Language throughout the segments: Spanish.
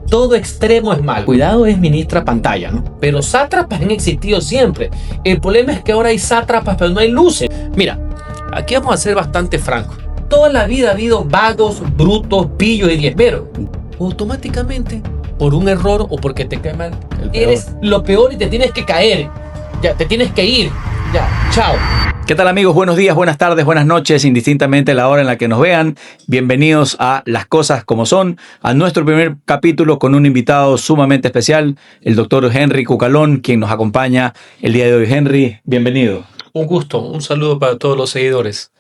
todo extremo es malo. Cuidado es ministra pantalla, ¿no? Pero sátrapas han existido siempre. El problema es que ahora hay sátrapas, pero no hay luces. Mira, aquí vamos a ser bastante francos. Toda la vida ha habido vagos, brutos, pillos y diezmeros. Automáticamente, por un error o porque te cae mal, eres lo peor y te tienes que caer. Ya, te tienes que ir. Ya, chao. ¿Qué tal, amigos? Buenos días, buenas tardes, buenas noches, indistintamente la hora en la que nos vean. Bienvenidos a Las Cosas Como Son, a nuestro primer capítulo con un invitado sumamente especial, el doctor Henry Cucalón, quien nos acompaña el día de hoy. Henry, bienvenido. Un gusto, un saludo para todos los seguidores.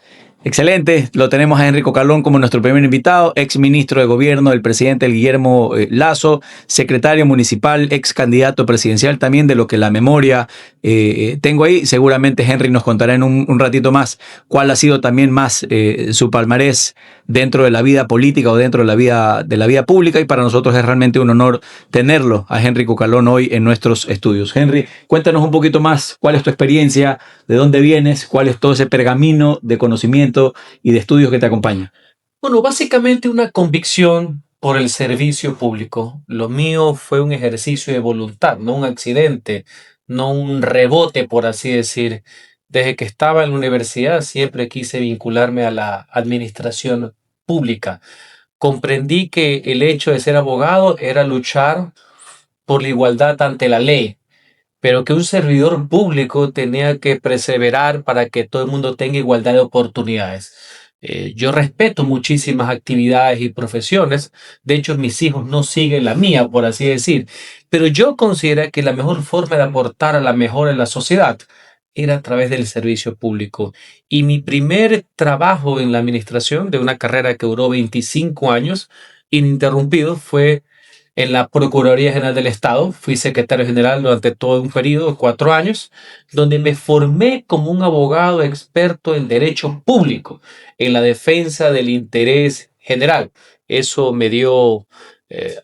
Excelente, lo tenemos a Henry Cucalón como nuestro primer invitado, ex ministro de gobierno del presidente Guillermo Lasso, secretario municipal, ex candidato presidencial también, de lo que la memoria tengo ahí. Seguramente Henry nos contará en un ratito más cuál ha sido también más su palmarés dentro de la vida política o dentro de la vida pública, y para nosotros es realmente un honor tenerlo a Henry Cucalón hoy en nuestros estudios. Henry, cuéntanos un poquito más cuál es tu experiencia, de dónde vienes, cuál es todo ese pergamino de conocimiento y de estudios que te acompaña. Bueno, básicamente una convicción por el servicio público. Lo mío fue un ejercicio de voluntad, no un accidente, no un rebote, por así decir. Desde que estaba en la universidad siempre quise vincularme a la administración pública. Comprendí que el hecho de ser abogado era luchar por la igualdad ante la ley, pero que un servidor público tenía que perseverar para que todo el mundo tenga igualdad de oportunidades. Yo respeto muchísimas actividades y profesiones, de hecho mis hijos no siguen la mía, por así decir, pero yo considero que la mejor forma de aportar a la mejora en la sociedad era a través del servicio público. Y mi primer trabajo en la administración de una carrera que duró 25 años, ininterrumpido, fue en la Procuraduría General del Estado. Fui secretario general durante todo un periodo de 4 años, donde me formé como un abogado experto en derecho público, en la defensa del interés general. Eso me dio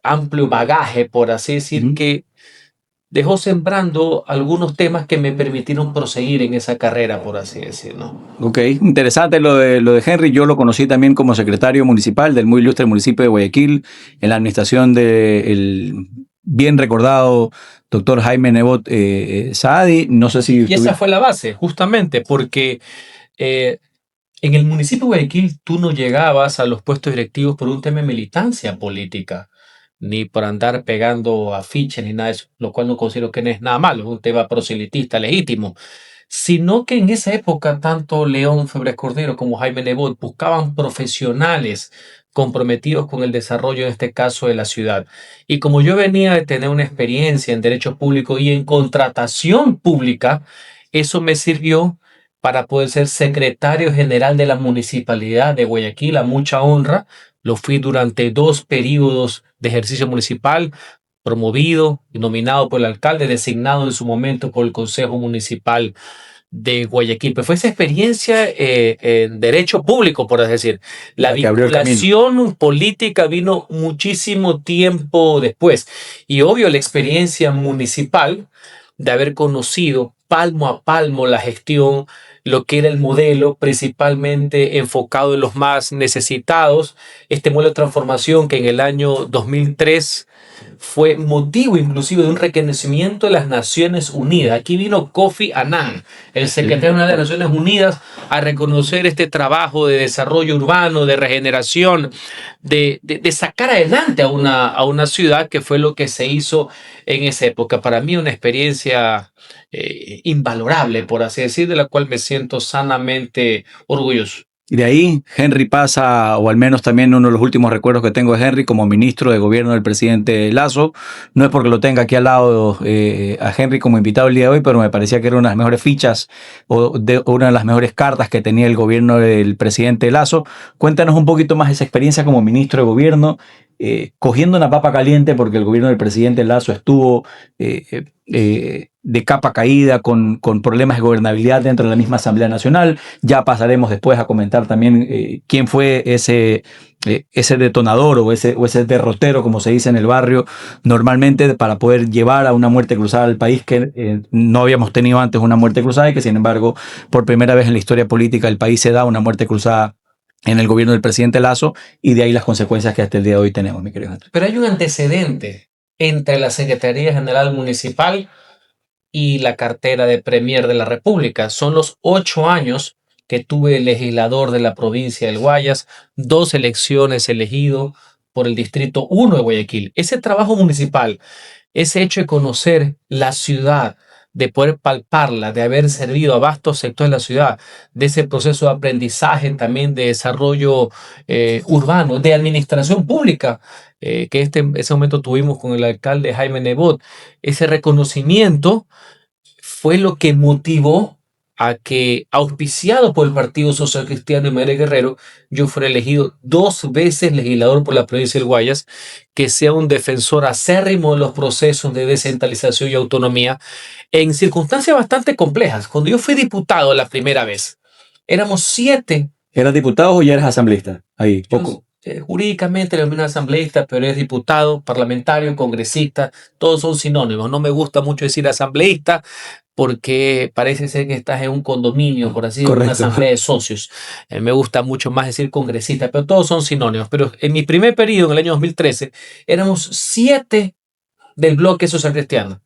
amplio bagaje, por así decir, que dejó sembrando algunos temas que me permitieron proseguir en esa carrera, por así decirlo. Ok, interesante lo de Henry. Yo lo conocí también como secretario municipal del muy ilustre municipio de Guayaquil, en la administración del bien recordado doctor Jaime Nebot Saadi. No sé si... Y esa fue la base, justamente, porque en el municipio de Guayaquil tú no llegabas a los puestos directivos por un tema de militancia política, ni por andar pegando afiches ni nada de eso, lo cual no considero que no es nada malo, es un tema proselitista legítimo, sino que en esa época tanto León Febres Cordero como Jaime Nebot buscaban profesionales comprometidos con el desarrollo, en este caso, de la ciudad. Y como yo venía de tener una experiencia en derecho público y en contratación pública, eso me sirvió para poder ser secretario general de la Municipalidad de Guayaquil, a mucha honra. Lo fui durante 2 periodos de ejercicio municipal, promovido y nominado por el alcalde, designado en su momento por el Consejo Municipal de Guayaquil. Pero fue esa experiencia en derecho público, por así decir. La vinculación política vino muchísimo tiempo después. Y obvio, la experiencia municipal de haber conocido palmo a palmo la gestión, lo que era el modelo principalmente enfocado en los más necesitados, este modelo de transformación que en el año 2003 fue motivo inclusive de un reconocimiento de las Naciones Unidas. Aquí vino Kofi Annan, el secretario general de las Naciones Unidas, a reconocer este trabajo de desarrollo urbano, de regeneración, de sacar adelante a una ciudad, que fue lo que se hizo en esa época. Para mí una experiencia invalorable, por así decir, de la cual me siento sanamente orgulloso. Y de ahí Henry pasa, o al menos también uno de los últimos recuerdos que tengo de Henry como ministro de gobierno del presidente Lasso. No es porque lo tenga aquí al lado a Henry como invitado el día de hoy, pero me parecía que era una de las mejores fichas o una de las mejores cartas que tenía el gobierno del presidente Lasso. Cuéntanos un poquito más esa experiencia como ministro de gobierno, cogiendo una papa caliente, porque el gobierno del presidente Lasso estuvo de capa caída con problemas de gobernabilidad dentro de la misma Asamblea Nacional. Ya pasaremos después a comentar también quién fue ese detonador o ese derrotero, como se dice en el barrio normalmente, para poder llevar a una muerte cruzada al país, que no habíamos tenido antes una muerte cruzada, y que sin embargo por primera vez en la historia política del país se da una muerte cruzada en el gobierno del presidente Lasso, y de ahí las consecuencias que hasta el día de hoy tenemos, mi querido Henry. Pero hay un antecedente entre la Secretaría General Municipal y la cartera de Premier de la República. Son los 8 años que tuve legislador de la provincia del Guayas, 2 elecciones elegido por el Distrito 1 de Guayaquil. Ese trabajo municipal, ese hecho de conocer la ciudad, de poder palparla, de haber servido a vastos sectores de la ciudad, de ese proceso de aprendizaje también de desarrollo urbano, de administración pública, que ese momento tuvimos con el alcalde Jaime Nebot, ese reconocimiento fue lo que motivó a que, auspiciado por el Partido Social Cristiano y María Guerrero, yo fuera elegido 2 veces legislador por la provincia del Guayas, que sea un defensor acérrimo de los procesos de descentralización y autonomía en circunstancias bastante complejas. Cuando yo fui diputado la primera vez, éramos 7. ¿Eras diputado o ya eres asambleísta? Ahí, poco. Jurídicamente era un asambleísta, pero es diputado, parlamentario, congresista, todos son sinónimos. No me gusta mucho decir asambleísta porque parece ser que estás en un condominio, por así decirlo, una asamblea de socios. Me gusta mucho más decir congresista, pero todos son sinónimos. Pero en mi primer periodo, en el año 2013, éramos 7 del bloque social cristiano.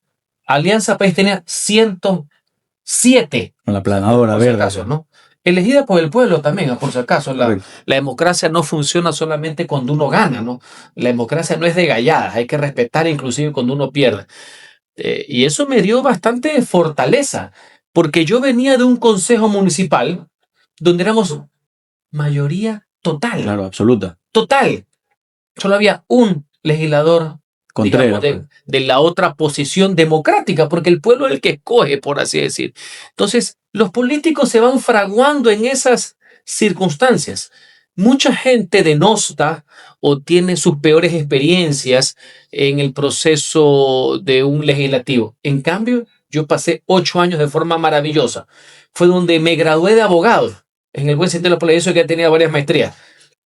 Alianza País tenía 107. Con la planadora por si verde. acaso, ¿no? Elegida por el pueblo también, por si acaso. La democracia no funciona solamente cuando uno gana, ¿no? La democracia no es de galladas, hay que respetar inclusive cuando uno pierde. Y eso me dio bastante fortaleza, porque yo venía de un consejo municipal donde éramos mayoría total. Claro, absoluta. Total. Solo había un legislador, Contreras, digamos, de la otra posición democrática, porque el pueblo es el que escoge, por así decir. Entonces, los políticos se van fraguando en esas circunstancias. Mucha gente denosta o tiene sus peores experiencias en el proceso de un legislativo. En cambio, yo pasé 8 años de forma maravillosa. Fue donde me gradué de abogado, en el buen sentido de la palabra, eso que tenía varias maestrías.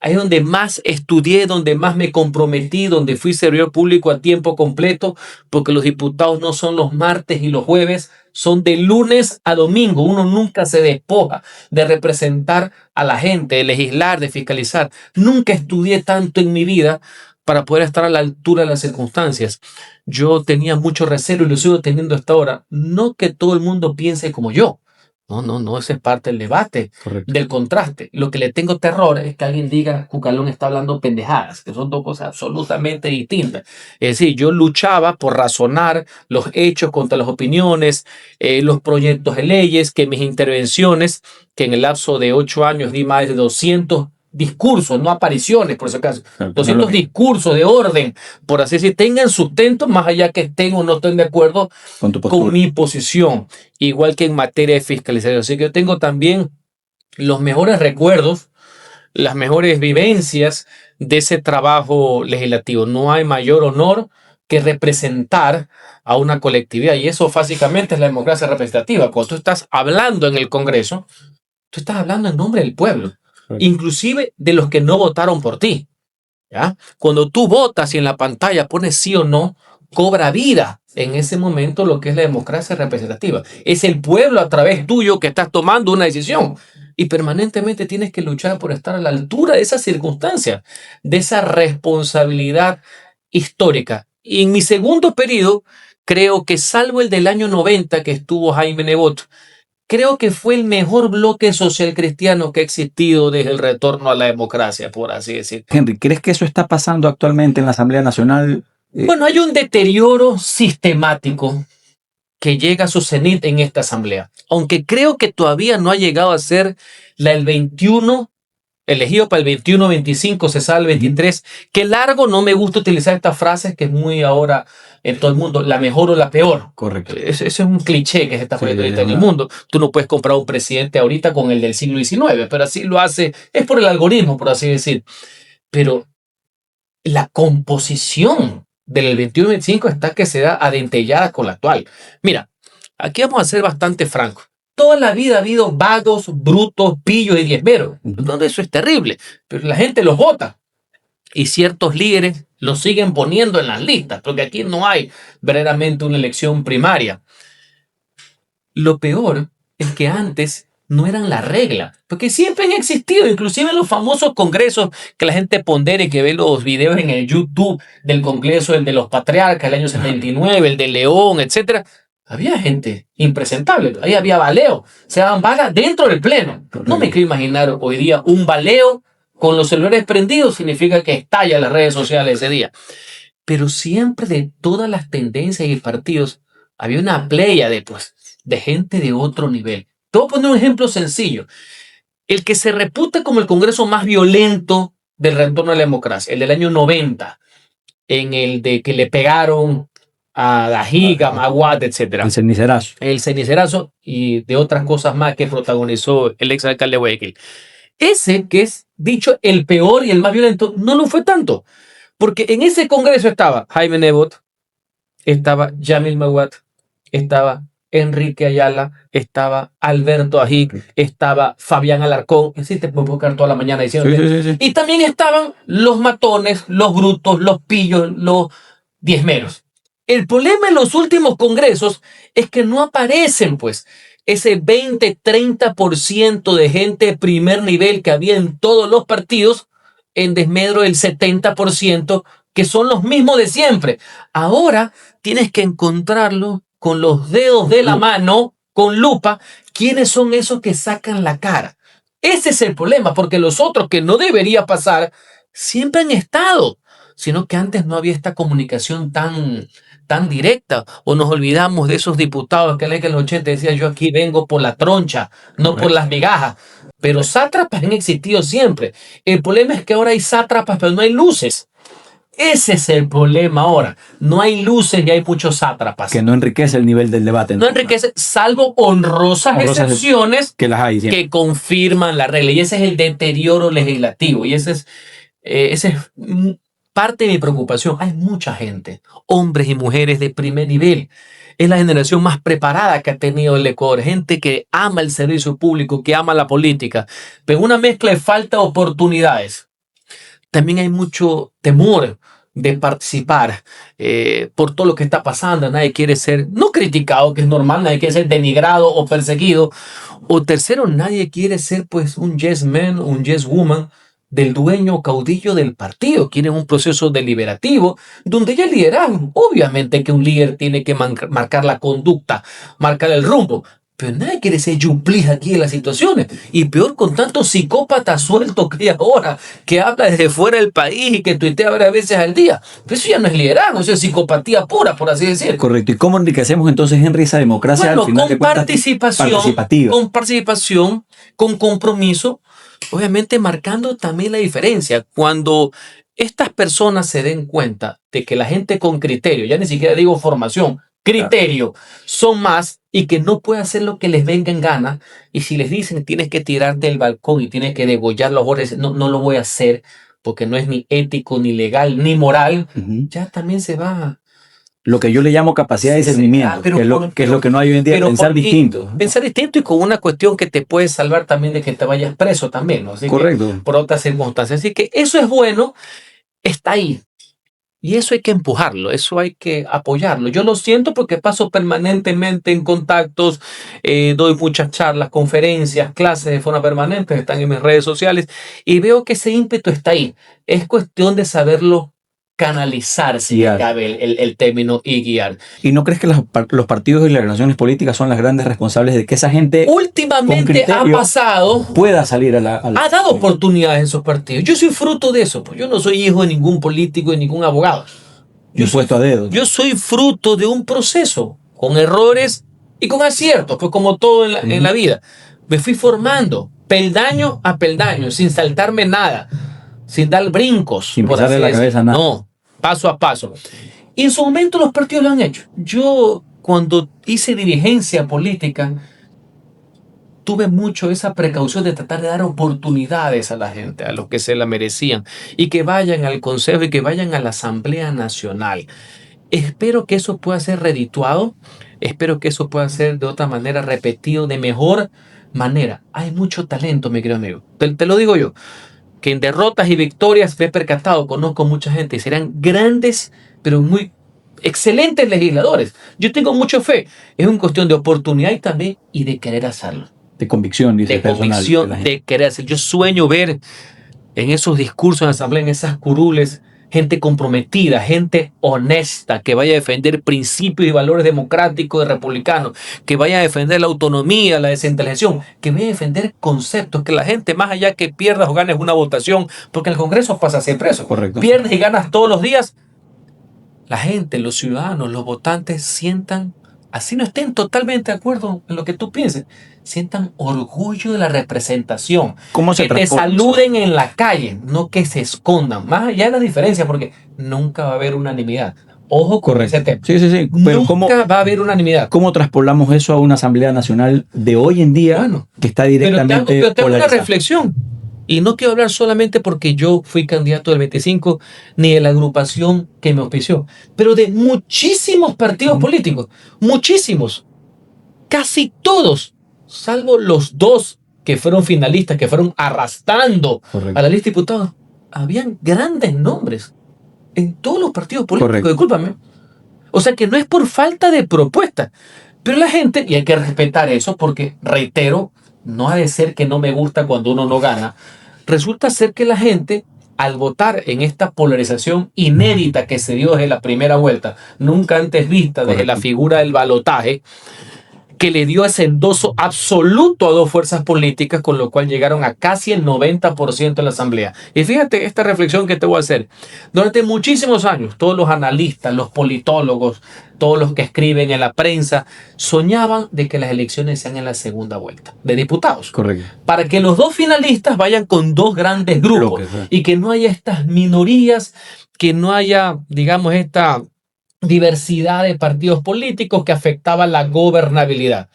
Ahí es donde más estudié, donde más me comprometí, donde fui servidor público a tiempo completo, porque los diputados no son los martes y los jueves, son de lunes a domingo. Uno nunca se despoja de representar a la gente, de legislar, de fiscalizar. Nunca estudié tanto en mi vida para poder estar a la altura de las circunstancias. Yo tenía mucho recelo y lo sigo teniendo hasta ahora. No que todo el mundo piense como yo. No, esa es parte del debate, correcto, del contraste. Lo que le tengo terror es que alguien diga, Cucalón está hablando pendejadas, que son 2 cosas absolutamente distintas. Es decir, yo luchaba por razonar los hechos contra las opiniones, los proyectos de leyes, que mis intervenciones, que en el lapso de 8 años di más de 200 discursos, no apariciones, por si acaso, 200 discursos de orden, por así decir, tengan sustento, más allá que estén o no estén de acuerdo con mi posición, igual que en materia de fiscalización. Así que yo tengo también los mejores recuerdos, las mejores vivencias de ese trabajo legislativo. No hay mayor honor que representar a una colectividad, y eso básicamente es la democracia representativa. Cuando tú estás hablando en el Congreso, tú estás hablando en nombre del pueblo, inclusive de los que no votaron por ti, ¿ya? Cuando tú votas y en la pantalla pones sí o no, cobra vida en ese momento lo que es la democracia representativa. Es el pueblo a través tuyo que estás tomando una decisión y permanentemente tienes que luchar por estar a la altura de esas circunstancias, de esa responsabilidad histórica. Y en mi segundo periodo, creo que salvo el del año 90 que estuvo Jaime Nebot, creo que fue el mejor bloque social cristiano que ha existido desde el retorno a la democracia, por así decir. Henry, ¿crees que eso está pasando actualmente en la Asamblea Nacional? Bueno, hay un deterioro sistemático que llega a su cenit en esta asamblea, aunque creo que todavía no ha llegado a ser la del 21, elegido para el 21-25, se sale el 23. Qué largo, no me gusta utilizar estas frases que es muy ahora en todo el mundo, la mejor o la peor. Correcto. Eso es un cliché que se está poniendo ahorita en el mundo. Tú no puedes comprar un presidente ahorita con el del siglo XIX, pero así lo hace, es por el algoritmo, por así decir. Pero la composición del 21-25 está que se da adentellada con la actual. Mira, aquí vamos a ser bastante francos. Toda la vida ha habido vagos, brutos, pillos y diezmeros. Entonces eso es terrible, pero la gente los vota. Y ciertos líderes los siguen poniendo en las listas, porque aquí no hay verdaderamente una elección primaria. Lo peor es que antes no eran la regla, porque siempre han existido, inclusive en los famosos congresos que la gente pondera y que ve los videos en el YouTube del congreso, el de los patriarcas, el año 79, el de León, etcétera. Había gente impresentable, ahí había baleo, se daban balas dentro del pleno. No me quiero imaginar hoy día un baleo con los celulares prendidos, significa que estalla las redes sociales ese día. Pero siempre de todas las tendencias y partidos había una playa de gente de otro nivel. Te voy a poner un ejemplo sencillo. El que se reputa como el congreso más violento del retorno a la democracia, el del año 90, en el de que le pegaron a Dajiga, Maguad, etc. El cenicerazo. El cenicerazo y de otras cosas más que protagonizó el exalcalde de Guayaquil. Ese que es dicho el peor y el más violento, no lo fue tanto. Porque en ese congreso estaba Jaime Nebot, estaba Yamil Maguad, estaba Enrique Ayala, estaba Alberto Ajic, estaba Fabián Alarcón, así te puedo buscar toda la mañana diciendo. Sí. Y también estaban los matones, los brutos, los pillos, los diezmeros. El problema en los últimos congresos es que no aparecen, pues, ese 20-30% de gente de primer nivel que había en todos los partidos, en desmedro del 70%, que son los mismos de siempre. Ahora tienes que encontrarlo con los dedos de la mano, con lupa, quiénes son esos que sacan la cara. Ese es el problema, porque los otros que no debería pasar siempre han estado, sino que antes no había esta comunicación tan directa, o nos olvidamos de esos diputados que en los 80 decían yo aquí vengo por la troncha, no por las migajas. Pero sátrapas han existido siempre. El problema es que ahora hay sátrapas, pero no hay luces. Ese es el problema ahora. No hay luces y hay muchos sátrapas. Que no enriquece el nivel del debate. No enriquece, salvo honrosas excepciones que las hay siempre, que confirman la regla. Y ese es el deterioro legislativo. Y ese es parte de mi preocupación. Hay mucha gente, hombres y mujeres de primer nivel. Es la generación más preparada que ha tenido el Ecuador. Gente que ama el servicio público, que ama la política. Pero una mezcla de falta de oportunidades. También hay mucho temor de participar por todo lo que está pasando. Nadie quiere ser, no criticado, que es normal, nadie quiere ser denigrado o perseguido. O tercero, nadie quiere ser pues un yes man, un yes woman del dueño caudillo del partido. Quieren un proceso deliberativo donde ya lideran. Obviamente que un líder tiene que marcar la conducta, marcar el rumbo. Pero nadie quiere ser yumplis aquí en las situaciones. Y peor con tantos psicópatas sueltos que hay ahora, que habla desde fuera del país y que tuitea varias veces al día. Pero eso ya no es liderazgo, eso es psicopatía pura, por así decir. Correcto. ¿Y cómo enriquecemos entonces, Henry, esa democracia Bueno, al final de cuentas, participativa? Con participación, con compromiso, obviamente marcando también la diferencia. Cuando estas personas se den cuenta de que la gente con criterio, ya ni siquiera digo formación, criterio, son más y que no puede hacer lo que les venga en gana, y si les dicen tienes que tirarte del balcón y tienes que degollar los bordes, no lo voy a hacer porque no es ni ético, ni legal, ni moral, ya también se va. Lo que yo le llamo capacidad de discernimiento, que es lo que no hay hoy en día, pensar distinto. Pensar distinto y con una cuestión que te puede salvar también de que te vayas preso también, ¿no? Así correcto. Por otras circunstancias. Así que eso es bueno, está ahí. Y eso hay que empujarlo, eso hay que apoyarlo. Yo lo siento porque paso permanentemente en contactos, doy muchas charlas, conferencias, clases de forma permanente, están en mis redes sociales, y veo que ese ímpetu está ahí. Es cuestión de saberlo canalizar, si cabe el término, y guiar. ¿Y no crees que los partidos y las organizaciones políticas son las grandes responsables de que esa gente últimamente ha pasado, pueda salir ha dado oportunidades en esos partidos? Yo soy fruto de eso, pues yo no soy hijo de ningún político y ningún abogado. Puesto a dedo. Yo soy fruto de un proceso, con errores y con aciertos, pues como todo en la vida. Me fui formando, peldaño a peldaño, sin saltarme nada, sin dar brincos. Sin pisarle la cabeza nada. No, paso a paso. Y en su momento los partidos lo han hecho. Yo, cuando hice dirigencia política, tuve mucho esa precaución de tratar de dar oportunidades a la gente, a los que se la merecían, y que vayan al Consejo y que vayan a la Asamblea Nacional. Espero que eso pueda ser redituado, espero que eso pueda ser de otra manera repetido, de mejor manera. Hay mucho talento, mi querido amigo. Te lo digo yo, que en derrotas y victorias me he percatado, conozco mucha gente y serán grandes, pero muy excelentes legisladores. Yo tengo mucha fe. Es una cuestión de oportunidad y también y de querer hacerlo. De convicción, dice de personal, convicción, de la gente. de querer hacer. Yo sueño ver en esos discursos en la asamblea, en esas curules, gente comprometida, gente honesta, que vaya a defender principios y valores democráticos y republicanos, que vaya a defender la autonomía, la descentralización, que vaya a defender conceptos, que la gente, más allá que pierdas o ganes una votación, porque en el Congreso pasa siempre eso, Correcto. pierdes y ganas todos los días, la gente, los ciudadanos, los votantes sientan, así no estén totalmente de acuerdo en lo que tú pienses, sientan orgullo de la representación, ¿Cómo se que te transporta? saluden en la calle, no que se escondan, más allá de la diferencia, porque nunca va a haber unanimidad. Ojo con Correcto. ese tema. Sí, sí, sí. Pero Nunca va a haber unanimidad. ¿cómo traspolamos eso a una Asamblea Nacional de hoy en día Bueno, que está pero directamente te hago una polarizada? reflexión. Y no quiero hablar solamente porque yo fui candidato del 25, ni de la agrupación que me auspició, pero de muchísimos partidos políticos, muchísimos, casi todos, salvo los dos que fueron finalistas, que fueron arrastrando Correcto. a la lista de diputados, habían grandes nombres en todos los partidos políticos, Correcto. discúlpame. O sea que no es por falta de propuesta, pero la gente, y hay que respetar eso porque, reitero, no ha de ser que no me gusta cuando uno no gana, resulta ser que la gente, al votar en esta polarización inédita que se dio desde la primera vuelta, nunca antes vista desde la figura del balotaje, que le dio ese endoso absoluto a dos fuerzas políticas, con lo cual llegaron a casi el 90% de la asamblea. Y fíjate esta reflexión que te voy a hacer. Durante muchísimos años, todos los analistas, los politólogos, todos los que escriben en la prensa, soñaban de que las elecciones sean en la segunda vuelta de diputados. Correcto. Para que los dos finalistas vayan con dos grandes grupos y que no haya estas minorías, que no haya, digamos, esta diversidad de partidos políticos que afectaba la gobernabilidad.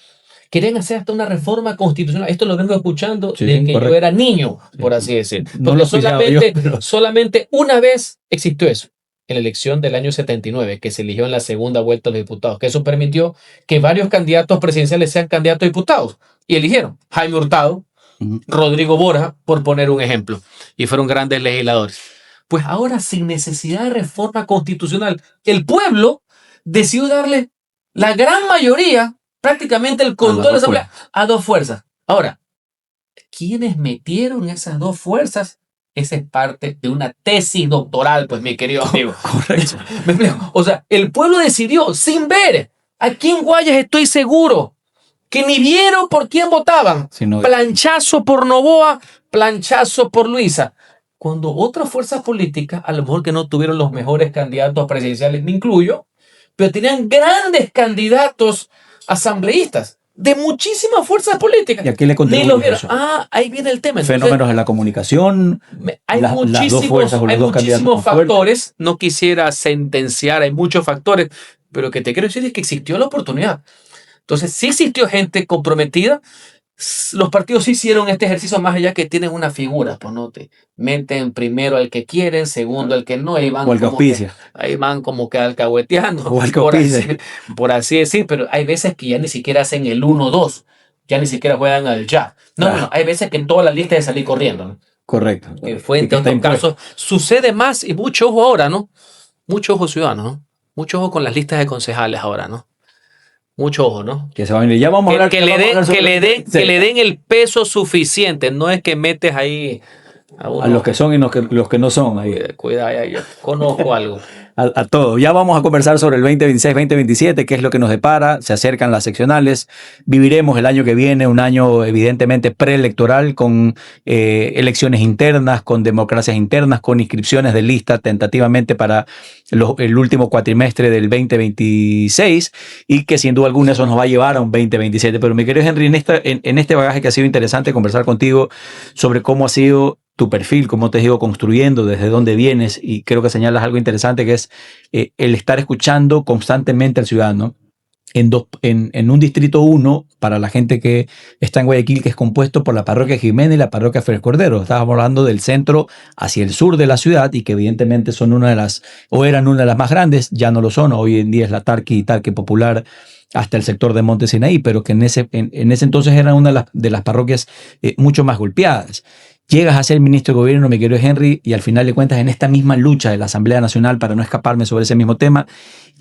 Querían hacer hasta una reforma constitucional. Esto lo vengo escuchando desde que yo era niño, por así decir. No Porque lo pillaba yo, pero... solamente una vez existió eso, en la elección del año 79, que se eligió en la segunda vuelta de los diputados, que eso permitió que varios candidatos presidenciales sean candidatos a diputados. Y eligieron Jaime Hurtado, Rodrigo Borja, por poner un ejemplo. Y fueron grandes legisladores. Pues ahora, sin necesidad de reforma constitucional, el pueblo decidió darle la gran mayoría, prácticamente el control de la asamblea, a dos fuerzas. Ahora, ¿quiénes metieron esas dos fuerzas? Esa es parte de una tesis doctoral, pues, mi querido amigo. Correcto. ¿Me explico? O sea, el pueblo decidió sin ver. Aquí en Guayas estoy seguro que ni vieron por quién votaban. Sino... Planchazo por Novoa, planchazo por Luisa. Cuando otras fuerzas políticas, a lo mejor que no tuvieron los mejores candidatos presidenciales, me incluyo, pero tenían grandes candidatos asambleístas de muchísimas fuerzas políticas. ¿Y a qué le contribuye eso? Ahí viene el tema. Entonces, fenómenos de la comunicación. Hay muchísimos factores. No quisiera sentenciar, hay muchos factores, pero lo que te quiero decir es que existió la oportunidad. Entonces, sí existió gente comprometida. Los partidos sí hicieron este ejercicio, más allá que tienen una figura, pues no te meten primero al que quieren, segundo al que no, ahí van, o al que auspicia. Ahí van como que alcahueteando, o al que por así decir, pero hay veces que ya ni siquiera hacen el 1-2, ya ni siquiera juegan al ya. No, hay veces que en toda la lista de salir corriendo, ¿no? Correcto. Que fue en otros casos. Sucede más, y mucho ojo ahora, ¿no? Mucho ojo ciudadano, ¿no? Mucho ojo con las listas de concejales ahora, ¿no? Mucho ojo, ¿no? Que se va a venir. Ya vamos a hablar. Que le den el peso suficiente. No es que metes ahí a los que son y los que no son. Ahí. Cuidado, yo conozco algo. A todo. Ya vamos a conversar sobre el 2026-2027, qué es lo que nos depara. Se acercan las seccionales. Viviremos el año que viene, un año evidentemente preelectoral, con elecciones internas, con democracias internas, con inscripciones de lista tentativamente para el último cuatrimestre del 2026, y que sin duda alguna eso nos va a llevar a un 2027. Pero mi querido Henry, en este bagaje que ha sido interesante conversar contigo sobre cómo ha sido tu perfil, cómo te has ido construyendo, desde dónde vienes, y creo que señalas algo interesante, que es el estar escuchando constantemente al ciudadano. En un distrito 1, para la gente que está en Guayaquil, que es compuesto por la parroquia Jiménez y la parroquia Félix Cordero. Estábamos hablando del centro hacia el sur de la ciudad, y que evidentemente son eran una de las más grandes, ya no lo son, hoy en día es la Tarqui Popular, hasta el sector de Monte Sinaí, pero que en ese entonces eran una de las parroquias mucho más golpeadas. llegas a ser ministro de gobierno, mi querido Henry, y al final de cuentas en esta misma lucha de la Asamblea Nacional, para no escaparme sobre ese mismo tema,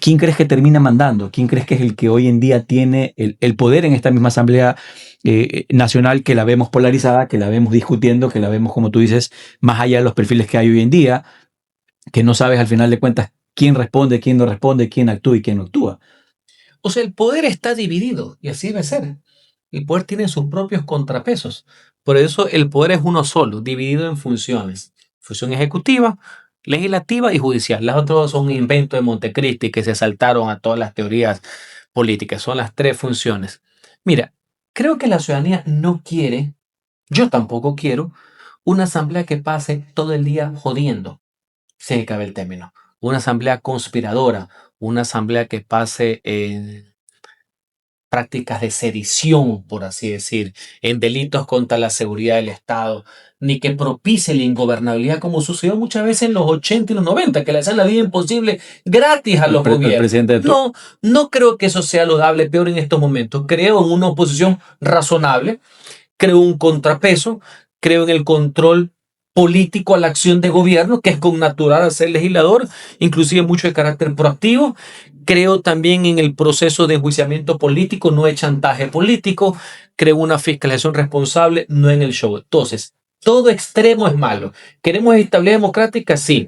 ¿quién crees que termina mandando? ¿Quién crees que es el que hoy en día tiene el poder en esta misma Asamblea Nacional, que la vemos polarizada, que la vemos discutiendo, que la vemos, como tú dices, más allá de los perfiles que hay hoy en día, que no sabes al final de cuentas quién responde, quién no responde, quién actúa y quién no actúa? O sea, el poder está dividido y así debe ser. El poder tiene sus propios contrapesos. Por eso el poder es uno solo, dividido en funciones. Función ejecutiva, legislativa y judicial. Las otras son un invento de Montecristi que se saltaron a todas las teorías políticas. Son las tres funciones. Mira, creo que la ciudadanía no quiere, yo tampoco quiero, una asamblea que pase todo el día jodiendo, si cabe el término. Una asamblea conspiradora, una asamblea que pase en prácticas de sedición, por así decir, en delitos contra la seguridad del Estado, ni que propicie la ingobernabilidad como sucedió muchas veces en los 80 y los 90, que le hacen la vida imposible gratis a los El gobiernos. presidente de No, no creo que eso sea loable, peor en estos momentos. Creo en una oposición razonable, creo un contrapeso, creo en el control político a la acción de gobierno, que es connatural a ser legislador, inclusive mucho de carácter proactivo. Creo también en el proceso de enjuiciamiento político, no de chantaje político. Creo en una fiscalización responsable, no en el show. Entonces, todo extremo es malo. ¿Queremos estabilidad democrática? Sí.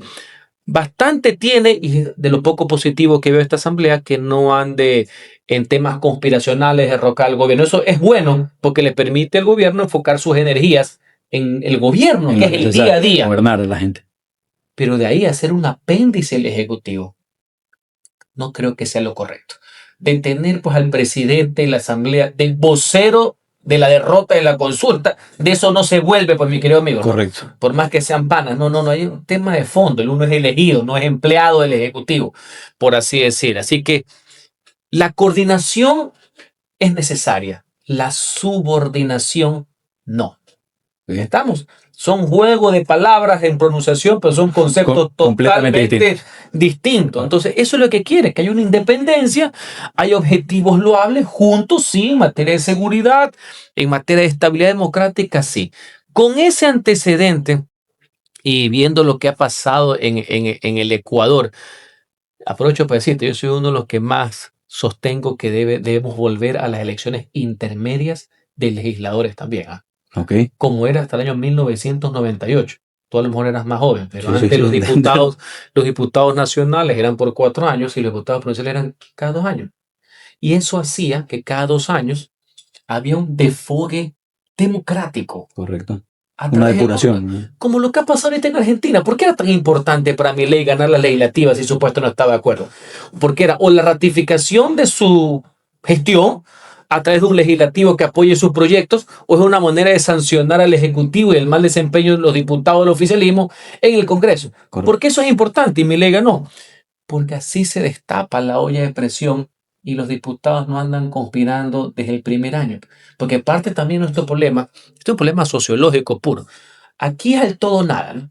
Bastante tiene, y de lo poco positivo que veo esta asamblea, que no ande en temas conspiracionales, derrocar al gobierno. Eso es bueno porque le permite al gobierno enfocar sus energías en el gobierno, que es el día a día. Gobernar a la gente. Pero de ahí a hacer un apéndice el Ejecutivo, no creo que sea lo correcto. De tener pues al presidente de la asamblea, del vocero de la derrota de la consulta, de eso no se vuelve, pues mi querido amigo. Correcto. ¿No? Por más que sean panas, no, hay un tema de fondo. El uno es elegido, no es empleado del Ejecutivo, por así decir. Así que la coordinación es necesaria, la subordinación no. ¿Estamos? Son juegos de palabras en pronunciación, pero son conceptos totalmente distintos. Entonces, eso es lo que quiere, que haya una independencia, hay objetivos loables juntos, sí, en materia de seguridad, en materia de estabilidad democrática, sí. Con ese antecedente y viendo lo que ha pasado en el Ecuador, aprovecho para decirte, yo soy uno de los que más sostengo que debemos volver a las elecciones intermedias de legisladores también. Okay. Como era hasta el año 1998. Tú a lo mejor eras más joven, pero Sí, antes sí, los diputados nacionales eran por 4 años y los diputados provinciales eran cada 2 años. Y eso hacía que cada 2 años había un desfogue democrático. Correcto. Una depuración. Como lo que ha pasado ahorita en Argentina. ¿Por qué era tan importante para Milei ganar las legislativas si supuesto no estaba de acuerdo? Porque era o la ratificación de su gestión a través de un legislativo que apoye sus proyectos, o es una manera de sancionar al Ejecutivo y el mal desempeño de los diputados del oficialismo en el Congreso. Correcto. ¿Por qué eso es importante? Y Milei ganó. Porque así se destapa la olla de presión y los diputados no andan conspirando desde el primer año. Porque parte también de nuestro problema, este es un problema sociológico puro. Aquí es al todo o nada, ¿no?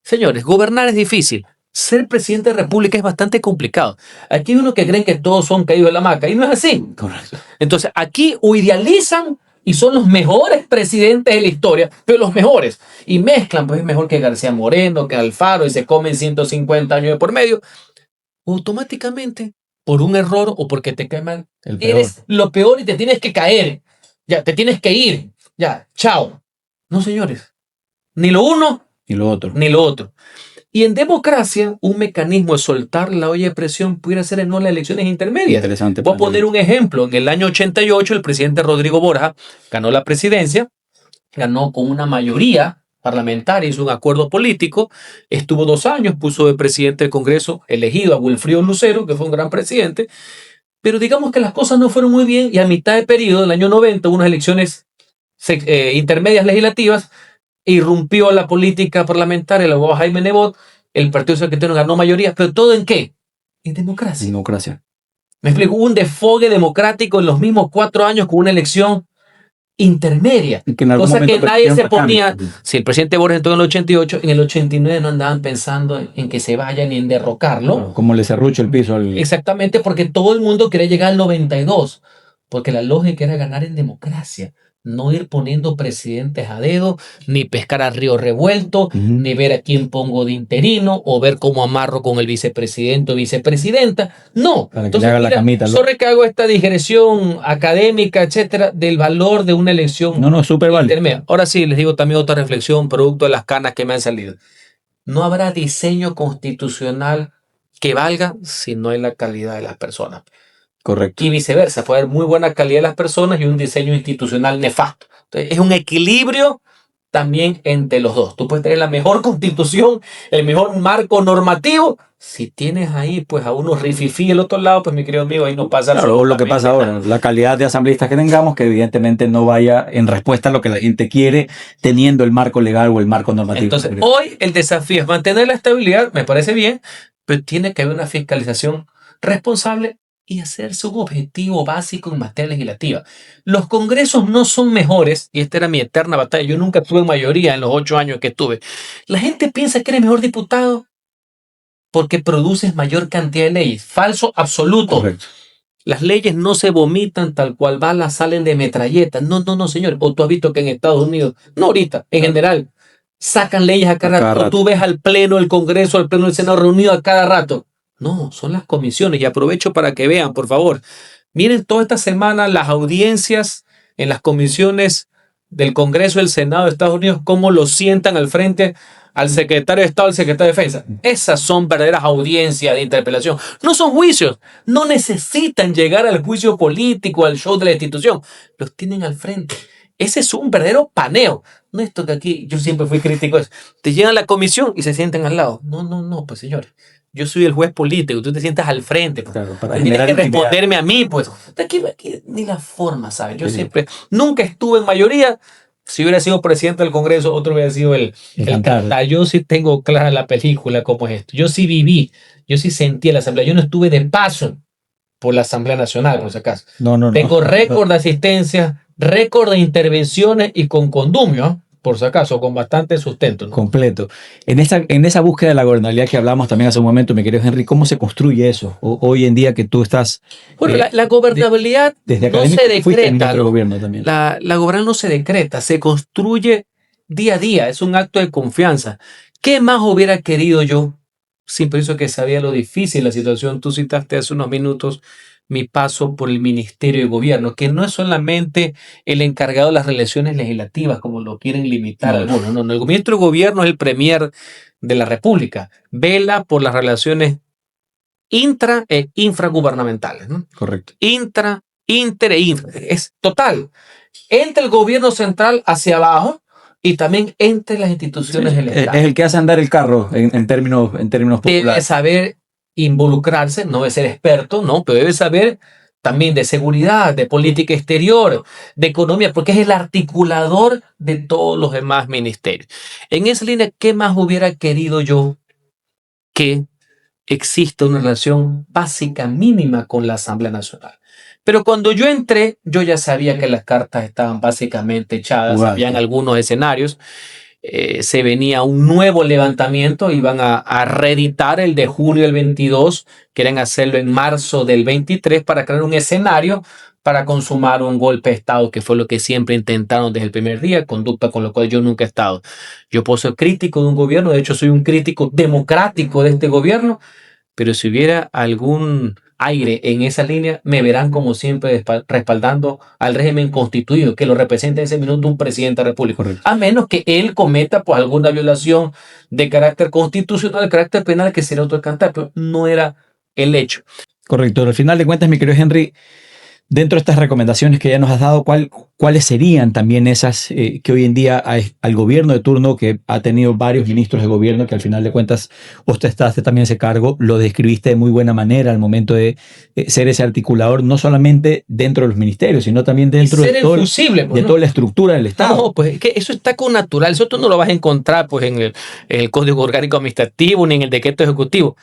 Señores, gobernar es difícil. Ser presidente de la República es bastante complicado. Aquí hay unos que creen que todos son caídos de la hamaca y no es así. Correcto. Entonces aquí o idealizan y son los mejores presidentes de la historia, pero los mejores. Y mezclan, pues es mejor que García Moreno, que Alfaro, y se comen 150 años de por medio. Automáticamente, por un error o porque te cae mal, eres lo peor y te tienes que caer. Ya, te tienes que ir. Ya, chao. No, señores. Ni lo uno, ni lo otro. Ni lo otro. Y en democracia, un mecanismo de soltar la olla de presión pudiera ser en las elecciones intermedias. Interesante. Voy a poner un ejemplo. En el año 88, el presidente Rodrigo Borja ganó la presidencia, ganó con una mayoría parlamentaria, hizo un acuerdo político, estuvo 2 años, puso de presidente del Congreso elegido a Wilfrido Lucero, que fue un gran presidente, pero digamos que las cosas no fueron muy bien y a mitad de periodo, del año 90, hubo unas elecciones intermedias legislativas, irrumpió la política parlamentaria, el abogado Jaime Nebot, el Partido Secretario ganó mayoría, pero ¿todo en qué? En democracia. Democracia. Me explico, un desfogue democrático en los mismos 4 años con una elección intermedia. Cosa que nadie se ponía. Si el presidente Borges entró en el 88, en el 89 no andaban pensando en que se vaya ni en derrocarlo. Claro, como le serrucho el piso al... Exactamente, porque todo el mundo quería llegar al 92, porque la lógica era ganar en democracia. No ir poniendo presidentes a dedo, ni pescar a río revuelto, Ujú. ni ver a quién pongo de interino, o ver cómo amarro con el vicepresidente o vicepresidenta. No. Para que le Entonces, haga la mira, camita. sorry que hago esta digresión académica, etcétera, del valor de una elección No, súper vale. intermedia. Ahora sí, les digo también otra reflexión, producto de las canas que me han salido. No habrá diseño constitucional que valga si no hay la calidad de las personas. Correcto. Y viceversa, puede haber muy buena calidad de las personas y un diseño institucional nefasto. Entonces, es un equilibrio también entre los dos. Tú puedes tener la mejor constitución, el mejor marco normativo. Si tienes ahí pues a unos rififí del otro lado, pues mi querido amigo, ahí no pasa Claro, lo que pasa absolutamente ahora, la calidad de asambleístas que tengamos, que evidentemente no vaya en respuesta a lo que la gente quiere, teniendo el marco legal o el marco normativo. Entonces, hoy el desafío es mantener la estabilidad, me parece bien, pero tiene que haber una fiscalización responsable y hacerse un objetivo básico en materia legislativa. Los congresos no son mejores, y esta era mi eterna batalla, yo nunca tuve mayoría en los 8 años que estuve. La gente piensa que eres mejor diputado porque produces mayor cantidad de leyes. Falso absoluto. Correcto. Las leyes no se vomitan tal cual balas salen de metralletas. No, no, no, señor. O tú has visto que en Estados Unidos, no ahorita, en general, sacan leyes a cada rato. O tú ves al pleno del Congreso, al pleno del Senado reunido a cada rato. No, son las comisiones. Y aprovecho para que vean, por favor. Miren toda esta semana las audiencias en las comisiones del Congreso y del Senado de Estados Unidos, cómo lo sientan al frente al secretario de Estado, al secretario de Defensa. Esas son verdaderas audiencias de interpelación. No son juicios. No necesitan llegar al juicio político, al show de la institución. Los tienen al frente. Ese es un verdadero paneo. No esto que aquí, yo siempre fui crítico de eso. Te llegan a la comisión y se sientan al lado. No, no, no, pues señores. Yo soy el juez político, tú te sientas al frente. Pues. Claro, para tienes que intimidad. responderme a mí, pues. Aquí ni la forma, ¿sabes? Yo siempre, nunca estuve en mayoría. Si hubiera sido presidente del Congreso, otro hubiera sido el cantar. Yo sí tengo clara la película cómo es esto. Yo sí viví, yo sí sentí la asamblea. Yo no estuve de paso por la Asamblea Nacional, por si acaso. Tengo récord de asistencia, récord de intervenciones y con condumio, por si acaso, con bastante sustento, ¿no? Completo. En esa búsqueda de la gobernabilidad que hablamos también hace un momento, mi querido Henry, ¿cómo se construye eso? Hoy en día que tú estás... Bueno, la gobernabilidad desde no se decreta. ¿no? Gobierno también. La gobernabilidad no se decreta, se construye día a día, es un acto de confianza. ¿Qué más hubiera querido yo? Siempre hizo que sabía lo difícil la situación. Tú citaste hace unos minutos mi paso por el Ministerio de Gobierno, que no es solamente el encargado de las relaciones legislativas, como lo quieren limitar algunos. No, el Ministro de Gobierno es el premier de la República. Vela por las relaciones intra e infragubernamentales, ¿no? Correcto. Inter e infra. Es total. Entre el gobierno central hacia abajo y también entre las instituciones del Estado. Es el que hace andar el carro en términos populares. Debe saber involucrarse, no debe ser experto, no, pero debe saber también de seguridad, de política exterior, de economía, porque es el articulador de todos los demás ministerios. En esa línea, ¿qué más hubiera querido yo que exista una relación básica mínima con la Asamblea Nacional? Pero cuando yo entré, yo ya sabía que las cartas estaban básicamente echadas, habían algunos escenarios. Se venía un nuevo levantamiento, iban a reeditar el de junio del 22, quieren hacerlo en marzo del 23 para crear un escenario para consumar un golpe de Estado, que fue lo que siempre intentaron desde el primer día, conducta con lo cual yo nunca he estado. Yo puedo ser crítico de un gobierno, de hecho soy un crítico democrático de este gobierno, pero si hubiera algún aire en esa línea, me verán como siempre respaldando al régimen constituido que lo representa en ese minuto un presidente de la República. Correcto. A menos que él cometa pues alguna violación de carácter constitucional, de carácter penal, que sería otro cantar, pero no era el hecho. Correcto. Al final de cuentas, mi querido Henry, dentro de estas recomendaciones que ya nos has dado, ¿cuáles serían también esas que hoy en día al gobierno de turno, que ha tenido varios ministros de gobierno, que al final de cuentas usted está también ese cargo, lo describiste de muy buena manera al momento de ser ese articulador, no solamente dentro de los ministerios, sino también dentro de toda la estructura del Estado? No, pues es que eso está con natural, eso tú no lo vas a encontrar pues, en el Código Orgánico Administrativo ni en el Decreto Ejecutivo.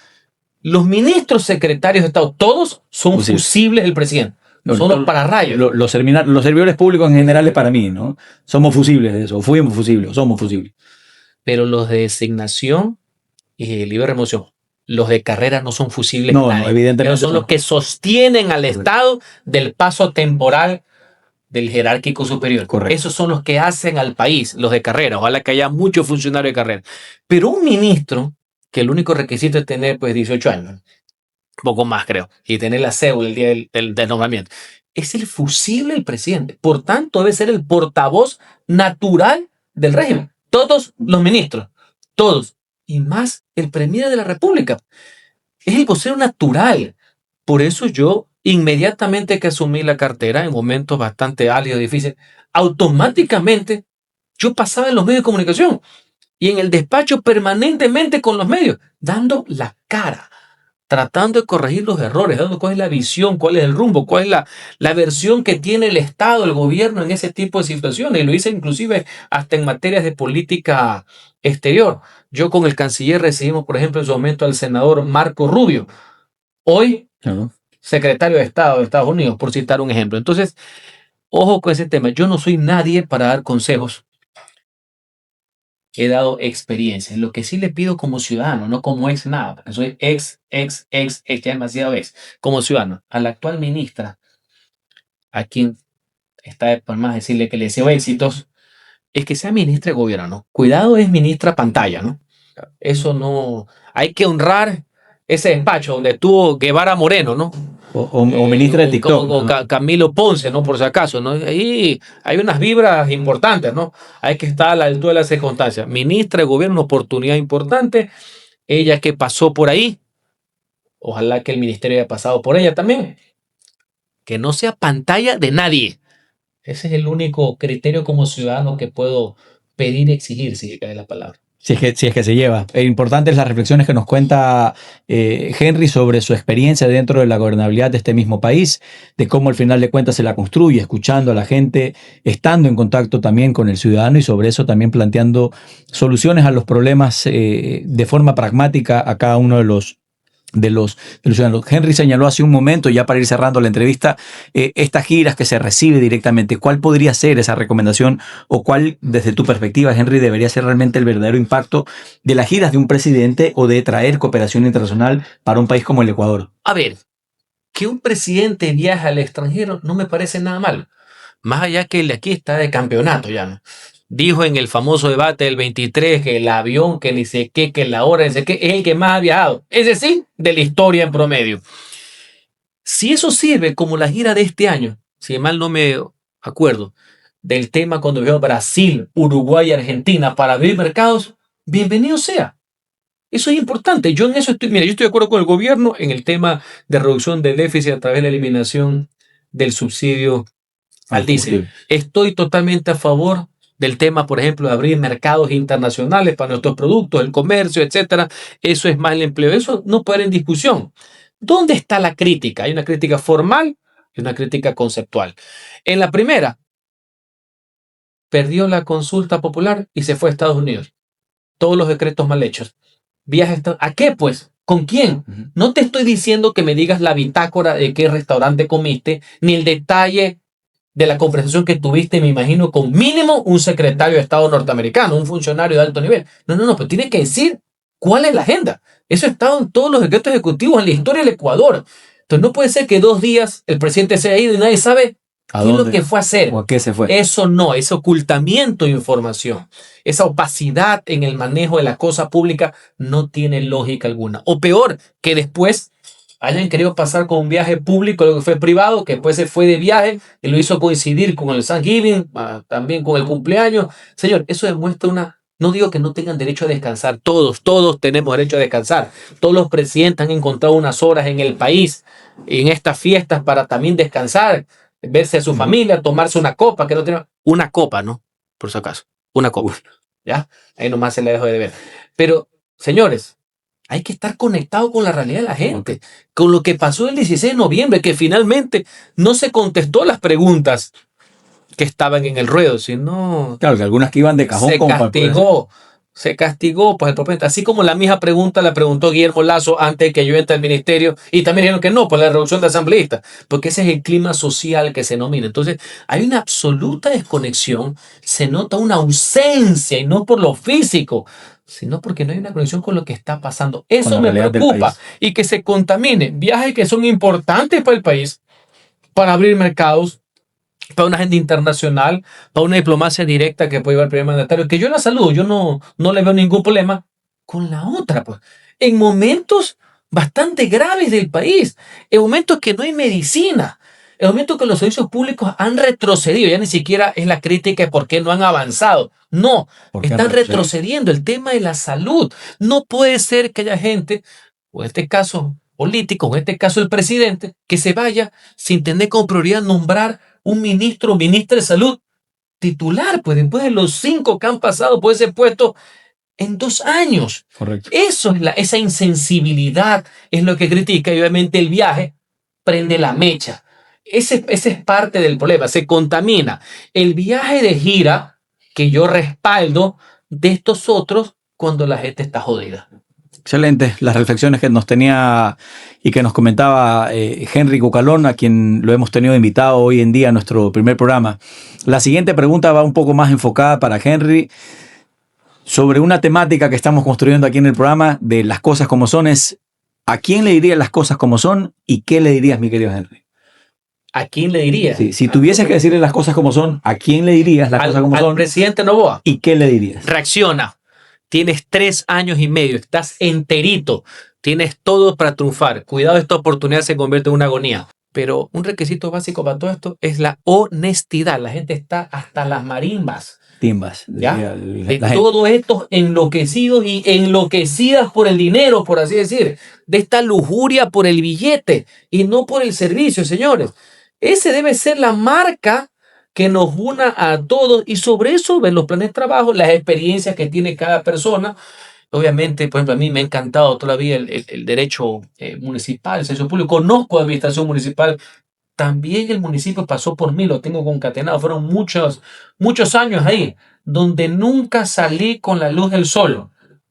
Los ministros secretarios de Estado, todos son fusibles del presidente. Son los pararrayos. Los servidores públicos en general es para mí, ¿no? Somos fusibles de eso, fuimos fusibles, somos fusibles. Pero los de designación y libre remoción, los de carrera no son fusibles. No, evidentemente. Pero son los que sostienen al Estado del paso temporal del jerárquico superior. Correcto. Esos son los que hacen al país, los de carrera. Ojalá que haya muchos funcionarios de carrera. Pero un ministro, que el único requisito es tener pues 18 años, poco más creo, y tener la cédula el día del nombramiento, es el fusible del presidente. Por tanto, debe ser el portavoz natural del régimen. Todos los ministros, todos, y más el premier de la República. Es el vocero natural. Por eso yo, inmediatamente que asumí la cartera, en momentos bastante álgidos, difíciles, automáticamente yo pasaba en los medios de comunicación y en el despacho permanentemente con los medios, dando la cara, tratando de corregir los errores, dando cuál es la visión, cuál es el rumbo, cuál es la versión que tiene el Estado, el gobierno en ese tipo de situaciones. Y lo hice inclusive hasta en materias de política exterior. Yo con el canciller recibimos, por ejemplo, en su momento al senador Marco Rubio, hoy secretario de Estado de Estados Unidos, por citar un ejemplo. Entonces, ojo con ese tema. Yo no soy nadie para dar consejos. He dado experiencias. Lo que sí le pido como ciudadano, no como ex nada, soy ex, ya demasiado ex, como ciudadano, a la actual ministra, a quien está por más decirle que le deseo éxitos, es que sea ministra de gobierno, ¿no? Cuidado, es ministra pantalla, ¿no? Eso no, hay que honrar ese despacho donde estuvo Guevara Moreno, ¿no? O ministra de TikTok. O Camilo Ponce, ¿no? Por si acaso, ¿no? Ahí hay unas vibras importantes, ¿no? Hay que estar a la altura de las circunstancias. Ministra de Gobierno, una oportunidad importante. Ella que pasó por ahí, ojalá que el ministerio haya pasado por ella también. Que no sea pantalla de nadie. Ese es el único criterio como ciudadano que puedo pedir y exigir, si cae la palabra. Si es que se lleva. Importantes las reflexiones que nos cuenta Henry sobre su experiencia dentro de la gobernabilidad de este mismo país, de cómo al final de cuentas se la construye, escuchando a la gente, estando en contacto también con el ciudadano y sobre eso también planteando soluciones a los problemas de forma pragmática a cada uno de los ciudadanos. Henry señaló hace un momento, ya para ir cerrando la entrevista, estas giras que se recibe directamente. ¿Cuál podría ser esa recomendación o cuál, desde tu perspectiva, Henry, debería ser realmente el verdadero impacto de las giras de un presidente o de traer cooperación internacional para un país como el Ecuador? A ver, que un presidente viaje al extranjero no me parece nada mal. Más allá que el de aquí está de campeonato ya, ¿no? Dijo en el famoso debate del 23 que el avión, que ni sé qué, que la hora, ni sé qué, es el que más ha viajado. Es decir, de la historia en promedio. Si eso sirve como la gira de este año, si mal no me acuerdo, del tema cuando viajó a Brasil, Uruguay y Argentina para abrir mercados, bienvenido sea. Eso es importante. Yo en eso estoy, mira, yo estoy de acuerdo con el gobierno en el tema de reducción del déficit a través de la eliminación del subsidio al diésel. Estoy totalmente a favor del tema, por ejemplo, de abrir mercados internacionales para nuestros productos, el comercio, etcétera. Eso es más el empleo. Eso no puede haber en discusión. ¿Dónde está la crítica? Hay una crítica formal y una crítica conceptual. En la primera, perdió la consulta popular y se fue a Estados Unidos. Todos los decretos mal hechos. Viajes, ¿a qué pues? ¿Con quién? No te estoy diciendo que me digas la bitácora de qué restaurante comiste, ni el detalle de la conversación que tuviste, me imagino, con mínimo un secretario de Estado norteamericano, un funcionario de alto nivel. No, pero tienes que decir cuál es la agenda. Eso ha estado en todos los decretos ejecutivos en la historia del Ecuador. Entonces no puede ser que 2 días el presidente se haya ido y nadie sabe qué es lo que fue a hacer. ¿O a qué se fue? Eso no, ese ocultamiento de información, esa opacidad en el manejo de la cosa pública no tiene lógica alguna. O peor, que después hayan querido pasar con un viaje público, lo que fue privado, que después se fue de viaje y lo hizo coincidir con el Thanksgiving, también con el cumpleaños. Señor, eso demuestra una... No digo que no tengan derecho a descansar, todos tenemos derecho a descansar. Todos los presidentes han encontrado unas horas en el país, en estas fiestas, para también descansar, verse a su familia, tomarse una copa, que no tiene... Una copa, ¿no? Por si acaso, una copa. ¿Ya? Ahí nomás se la dejo de ver. Pero, señores, hay que estar conectado con la realidad de la gente, con lo que pasó el 16 de noviembre, que finalmente no se contestó las preguntas que estaban en el ruedo, sino... Claro, que algunas que iban de cajón. Se castigó, pues el propio, así como la misma pregunta la preguntó Guillermo Lasso antes de que yo entre al ministerio, y también dijeron que no, por la reducción de asambleístas, porque ese es el clima social que se nomina. Entonces, hay una absoluta desconexión, se nota una ausencia, y no por lo físico, sino porque no hay una conexión con lo que está pasando. Eso me preocupa. Y que se contamine viajes que son importantes para el país, para abrir mercados, para una agenda internacional, para una diplomacia directa que puede llevar el primer mandatario, que yo la saludo, yo no le veo ningún problema con la otra, pues. En momentos bastante graves del país, en momentos que no hay medicina, en momentos que los servicios públicos han retrocedido, ya ni siquiera es la crítica de por qué no han avanzado, no, Porque han están retrocedido. retrocediendo el tema de la salud. No puede ser que haya gente, o en este caso político, en este caso el presidente, que se vaya sin tener como prioridad nombrar un ministro o ministra de salud titular, pues después de los 5 que han pasado por ese puesto en 2 años. Correcto. Eso es esa insensibilidad es lo que critica, y obviamente el viaje prende la mecha. Ese es parte del problema, se contamina. El viaje de gira que yo respaldo de estos otros cuando la gente está jodida. Excelente, las reflexiones que nos tenía y que nos comentaba Henry Cucalón, a quien lo hemos tenido invitado hoy en día a nuestro primer programa. La siguiente pregunta va un poco más enfocada para Henry sobre una temática que estamos construyendo aquí en el programa de las cosas como son. Es ¿a quién le dirías las cosas como son y qué le dirías, mi querido Henry? ¿A quién le diría? Sí, si tuvieses que decirle las cosas como son, ¿a quién le dirías las cosas como al son presidente Noboa. y qué le dirías? Reacciona. Tienes 3 años y medio, estás enterito, tienes todo para triunfar. Cuidado, esta oportunidad se convierte en una agonía. Pero un requisito básico para todo esto es la honestidad. La gente está hasta las marimbas. Timbas. ¿Ya? De todos estos enloquecidos y enloquecidas por el dinero, por así decir. De esta lujuria por el billete y no por el servicio, señores. Ese debe ser la marca que nos una a todos, y sobre eso ven los planes de trabajo, las experiencias que tiene cada persona. Obviamente, por ejemplo, a mí me ha encantado todavía el derecho municipal, el servicio público. Conozco administración municipal. También el municipio pasó por mí, lo tengo concatenado. Fueron muchos años ahí, donde nunca salí con la luz del sol.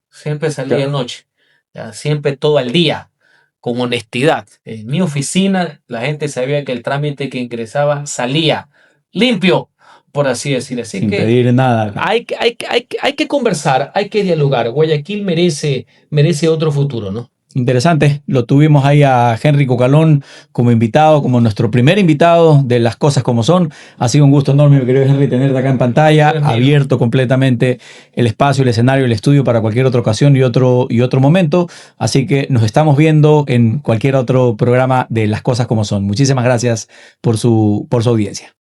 Siempre salí de noche, ya, siempre todo el día, con honestidad. En mi oficina, la gente sabía que el trámite que ingresaba salía limpio, por así decir. Así sin que pedir nada. hay que conversar, hay que dialogar. Guayaquil merece otro futuro, ¿no? Interesante, lo tuvimos ahí a Henry Cucalón como invitado, como nuestro primer invitado de Las Cosas Como Son. Ha sido un gusto enorme, mi querido Henry, tenerte acá en pantalla, abierto completamente el espacio, el escenario, el estudio para cualquier otra ocasión y otro momento. Así que nos estamos viendo en cualquier otro programa de Las Cosas Como Son. Muchísimas gracias por su audiencia.